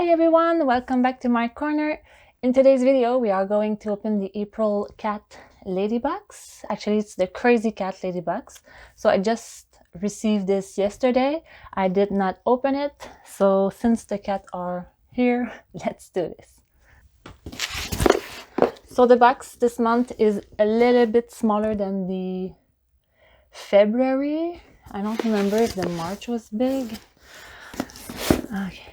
Hi everyone, welcome back to my corner. In today's video, we are going to open the April cat ladybugs. Actually, it's the crazy cat ladybugs. So I just received this yesterday. I did not open it. So since the cats are here, let's do this. So the box this month is a little bit smaller than the February. I don't remember if the March was big. Okay.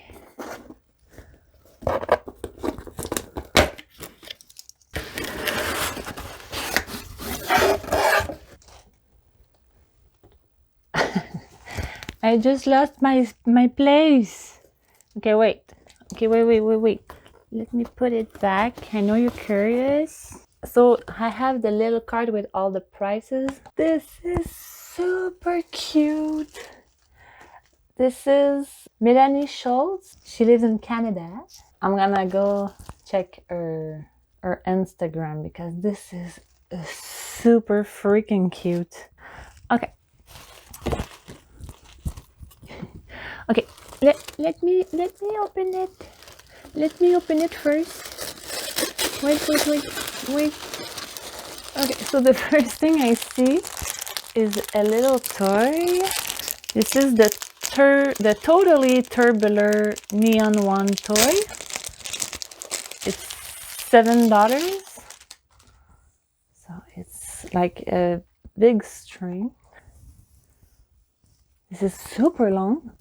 I just lost my place. Okay, wait. Okay, wait. Let me put it back. I know you're curious. So I have the little card with all the prices. This is super cute. This is Melanie Schultz. She lives in Canada. I'm gonna go check her Instagram because this is super freaking cute. Okay. Okay, let me open it. Let me open it first. Wait. Okay, so the first thing I see is a little toy. This is the totally tubular neon one toy. It's $7. So it's like a big string. This is super long.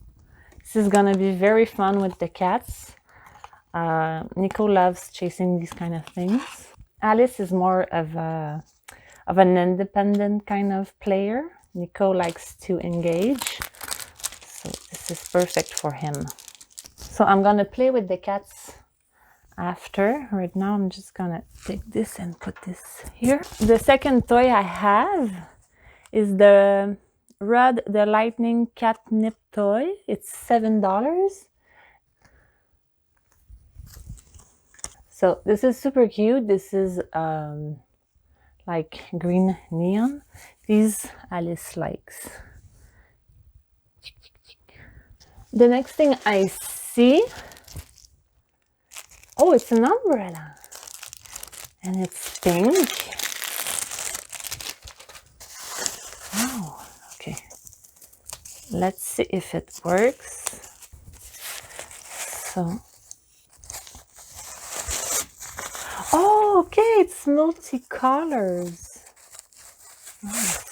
This is gonna be very fun with the cats. Nico loves chasing these kind of things. Alice is more of an independent kind of player. Nico likes to engage, so this is perfect for him. So I'm gonna play with the cats after. Right now I'm just gonna take this and put this here. The second toy I have is the Rod the Lightning catnip toy. It's $7. So this is super cute. This is like green neon. These Alice likes. The next thing I see, oh, it's an umbrella and it's pink. Wow. Okay, let's see if it works. So, oh, okay, it's multicolors. Nice.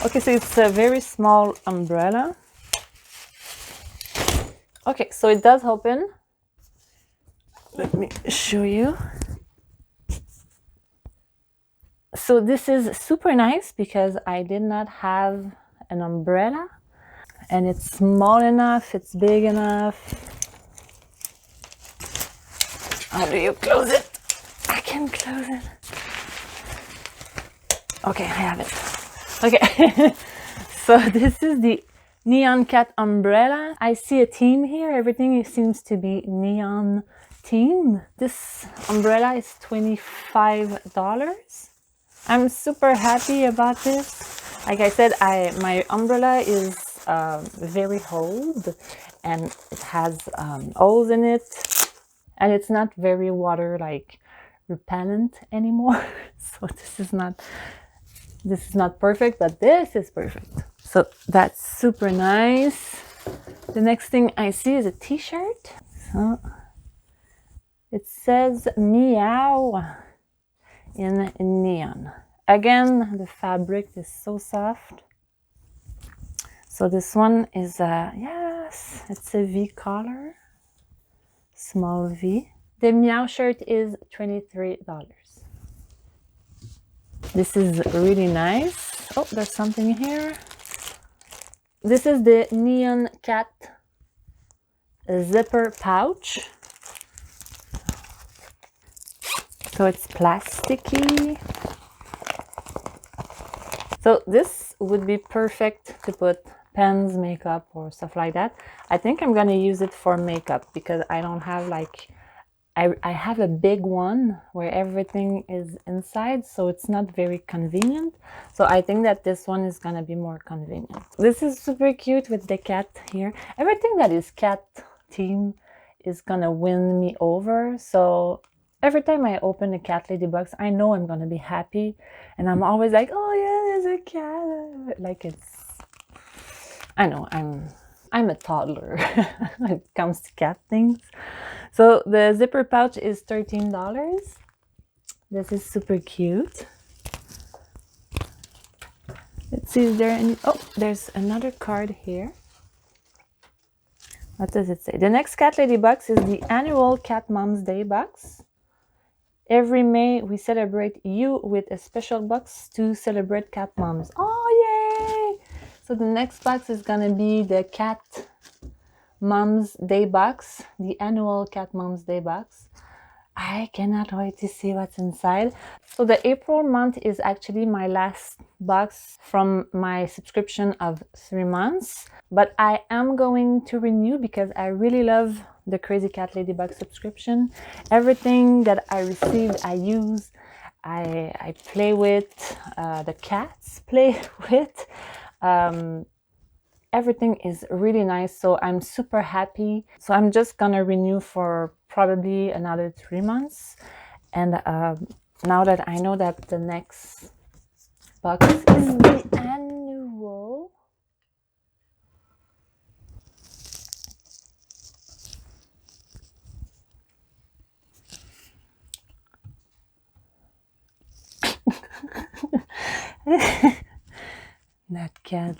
Okay, so it's a very small umbrella. Okay, so it does open. Let me show you. So this is super nice because I did not have an umbrella and it's small enough, it's big enough. How do you close it? I can close it. Okay, I have it. Okay, so this is the neon cat umbrella. I see a theme here. Everything seems to be neon theme. This umbrella is $25. I'm super happy about this. Like I said, my umbrella is very old and it has holes in it, and it's not very water repellent anymore. So this is not perfect, but this is perfect. So that's super nice. The next thing I see is a t-shirt. So it says meow in neon. Again, the fabric is so soft. So this one is yes, it's a V collar, small V. The meow shirt is $23. This is really nice. Oh, there's something here. This is the neon cat zipper pouch. So it's plasticky. So this would be perfect to put pens, makeup, or stuff like that. I think I'm gonna use it for makeup because I don't have like I have a big one where everything is inside, so it's not very convenient. So I think that this one is gonna be more convenient. This is super cute with the cat here. Everything that is cat theme is gonna win me over. So every time I open a cat lady box, I know I'm gonna be happy, and I'm always like, oh yeah, there's a cat. Like I know I'm a toddler when it comes to cat things. So the zipper pouch is $13. This is super cute. Let's see, is there any... Oh, there's another card here. What does it say? The next Cat Lady box is the annual Cat Mom's Day box. Every May, we celebrate you with a special box to celebrate cat moms. Oh, yay! So the next box is gonna be the Cat Mom's Day box, the annual Cat Mom's Day box. I cannot wait to see what's inside. So the April month is actually my last box from my subscription of 3 months, but I am going to renew because I really love the Crazy Cat Lady box subscription. Everything that I received, I use, I play with, the cats play with. Everything is really nice, so I'm super happy. So I'm just gonna renew for probably another 3 months. And now that I know that the next box is the annual, that cat.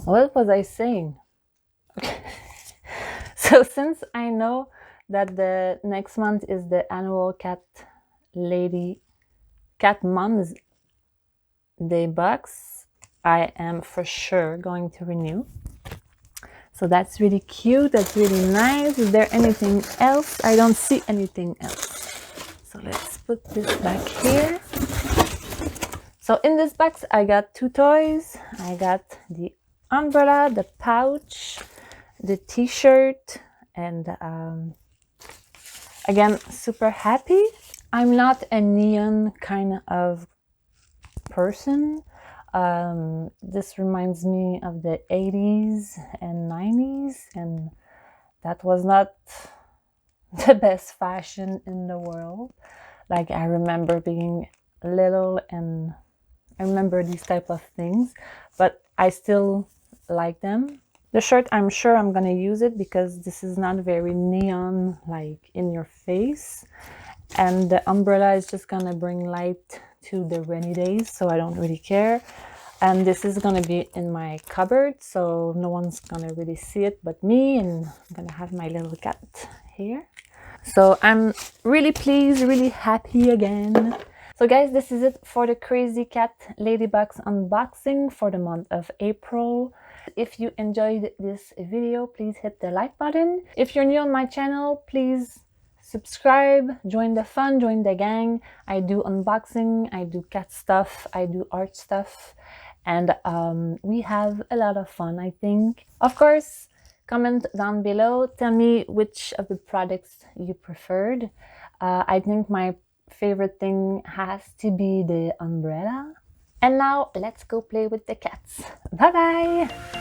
What was I saying? Okay. So since I know that the next month is the annual Cat Mom's Day box, I am for sure going to renew. So that's really cute. That's really nice. Is there anything else? I don't see anything else. So let's put this back here. So in this box, I got 2 toys. I got the umbrella, the pouch, the t-shirt, and again, super happy. I'm not a neon kind of person. This reminds me of the 80s and 90s, and that was not the best fashion in the world. Like, I remember being little and I remember these type of things, but I still like them. The shirt, I'm sure I'm gonna use it because this is not very neon, like in your face. And the umbrella is just gonna bring light to the rainy days, so I don't really care. And this is gonna be in my cupboard, so no one's gonna really see it but me, and I'm gonna have my little cat here. So I'm really pleased, really happy again. So guys, this is it for the Crazy Cat Lady box unboxing for the month of April. If you enjoyed this video, please hit the like button. If you're new on my channel, please subscribe, join the fun, join the gang. I do unboxing, I do cat stuff, I do art stuff, and we have a lot of fun, I think. Of course, comment down below, tell me which of the products you preferred. I think my favorite thing has to be the umbrella. And now let's go play with the cats. Bye bye.